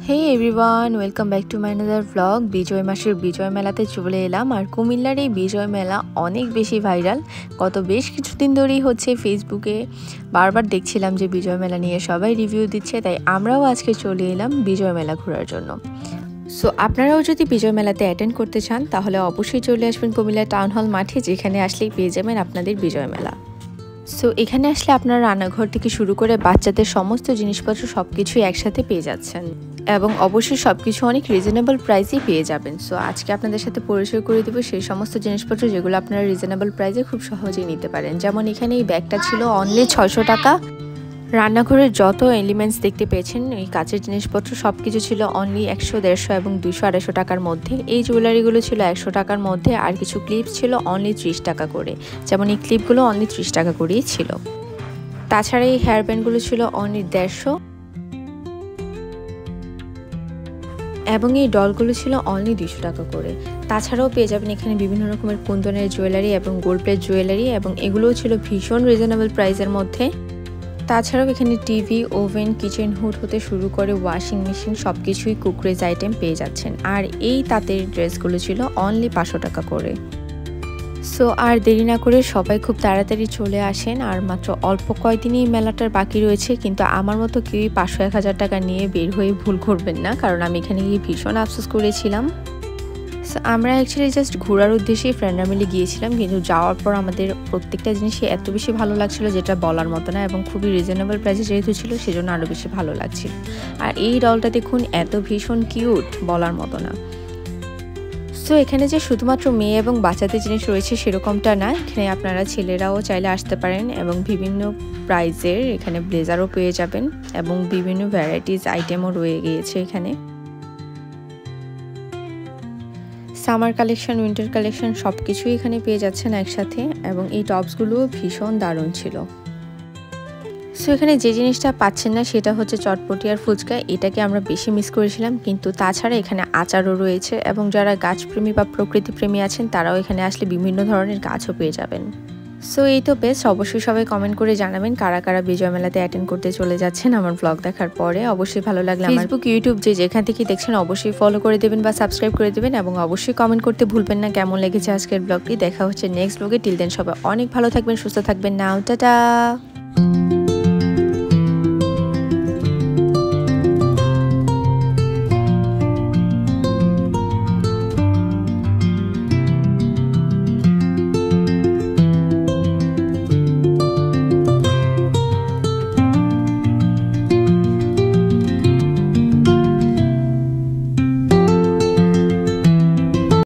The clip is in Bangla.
Hey everyone, welcome back to my another vlog. বিজয় মাসের বিজয় মেলাতে চলে এলাম। আর কুমিল্লার এই বিজয় মেলা অনেক বেশি ভাইরাল। গত বেশ কিছুদিন ধরেই হচ্ছে ফেসবুকে বারবার দেখছিলাম যে বিজয় মেলা নিয়ে সবাই রিভিউ দিচ্ছে, তাই আমরাও আজকে চলে এলাম বিজয় মেলা ঘোরার জন্য। সো আপনারাও যদি বিজয় মেলাতে অ্যাটেন্ড করতে চান তাহলে অবশ্যই চলে আসবেন কুমিল্লা টাউন হল মাঠে, যেখানে আসলেই পেয়ে যাবেন আপনাদের বিজয় মেলা। সো এখানে আসলে আপনারা রান্নাঘর থেকে শুরু করে বাচ্চাদের সমস্ত জিনিসপত্র সব কিছুই একসাথে পেয়ে যাচ্ছেন, এবং অবশ্যই সব কিছু অনেক রিজনেবল প্রাইসেই পেয়ে যাবেন। সো আজকে আপনাদের সাথে পরিচয় করে দেবো সেই সমস্ত জিনিসপত্র যেগুলো আপনারা রিজনেবল প্রাইসে খুব সহজেই নিতে পারেন। যেমন এখানে এই ব্যাগটা ছিল অনলি 600 টাকা। রান্নাঘরের যত এলিমেন্টস দেখতে পেয়েছেন, এই কাচের জিনিসপত্র সব কিছু ছিল অনলি 100, 150 এবং 200, 250 টাকার মধ্যে। এই জুয়েলারিগুলো ছিল 100 টাকার মধ্যে, আর কিছু ক্লিপস ছিল অনলি 30 টাকা করে। যেমন এই ক্লিপগুলো অনলি 30 টাকা করেই ছিল। তাছাড়া এই হেয়ার ব্যান্ডগুলো ছিল অনলি 150, এবং এই ডলগুলো ছিল অনলি 200 টাকা করে। তাছাড়াও পেয়ে যাবেন এখানে বিভিন্ন রকমের কুন্দনের জুয়েলারি এবং গোল্ড প্লেট জুয়েলারি, এবং এগুলোও ছিল ভীষণ রিজনেবল প্রাইসের মধ্যে। তাছাড়াও এখানে টিভি, ওভেন, কিচেন হুড হতে শুরু করে ওয়াশিং মেশিন সব কিছুই কুকরেজ আইটেম পেয়ে যাচ্ছেন। আর এই তাঁতের ড্রেসগুলো ছিল অনলি 500 টাকা করে। সো আর দেরি না করে সবাই খুব তাড়াতাড়ি চলে আসেন। আর মাত্র অল্প কয়দিনই মেলাটার বাকি রয়েছে, কিন্তু আমার মতো কেউই 500-1000 টাকা নিয়ে বের হয়ে ভুল করবেন না, কারণ আমি এখানে গিয়ে ভীষণ আফসোস করেছিলাম। আমরা অ্যাকচুয়ালি জাস্ট ঘোরার উদ্দেশ্যেই ফ্রেন্ডরা মিলে গিয়েছিলাম, কিন্তু যাওয়ার পর আমাদের প্রত্যেকটা জিনিসই এত বেশি ভালো লাগছিল যেটা বলার মতো না, এবং খুবই রিজনেবল প্রাইসে যেহেতু ছিল সেজন্য আরও বেশি ভালো লাগছিল। আর এই ডলটা দেখুন, এত ভীষণ কিউট, বলার মতো না। সো এখানে যে শুধুমাত্র মেয়ে এবং বাচ্চাদের জিনিস রয়েছে সেরকমটা না, এখানে আপনারা ছেলেরাও চাইলে আসতে পারেন, এবং বিভিন্ন প্রাইজের এখানে ব্লেজারও পেয়ে যাবেন, এবং বিভিন্ন ভ্যারাইটিস আইটেমও রয়ে গিয়েছে এখানে। সামার কালেকশন, উইন্টার কালেকশন সব কিছুই এখানে পেয়ে যাচ্ছেন একসাথে, এবং এই টপসগুলোও ভীষণ দারুণ ছিল। সো এখানে যে জিনিসটা পাচ্ছেন না সেটা হচ্ছে চটপটি আর ফুচকা, এটাকে আমরা বেশি মিস করেছিলাম। কিন্তু তাছাড়া এখানে আচারও রয়েছে, এবং যারা গাছপ্রেমী বা প্রকৃতিপ্রেমী আছেন তারাও এখানে আসলে বিভিন্ন ধরনের গাছও পেয়ে যাবেন। সো এই তো বেশ, অবশ্যই সবাই কমেন্ট করে জানাবেন কারা কারা বিজয় মেলাতে অ্যাটেন্ড করতে চলে যাচ্ছেন আমার ব্লগ দেখার পরে। অবশ্যই ভালো লাগলে ফেসবুক, ইউটিউব যে যেখান থেকে দেখছেন অবশ্যই ফলো করে দেবেন বা সাবস্ক্রাইব করে দেবেন, এবং অবশ্যই কমেন্ট করতে ভুলবেন না কেমন লেগেছে আজকের ব্লগটি। দেখা হচ্ছে নেক্সট ব্লগে। টিল দেন সবাই অনেক ভালো থাকবেন, সুস্থ থাকবেন। নাও টাটা।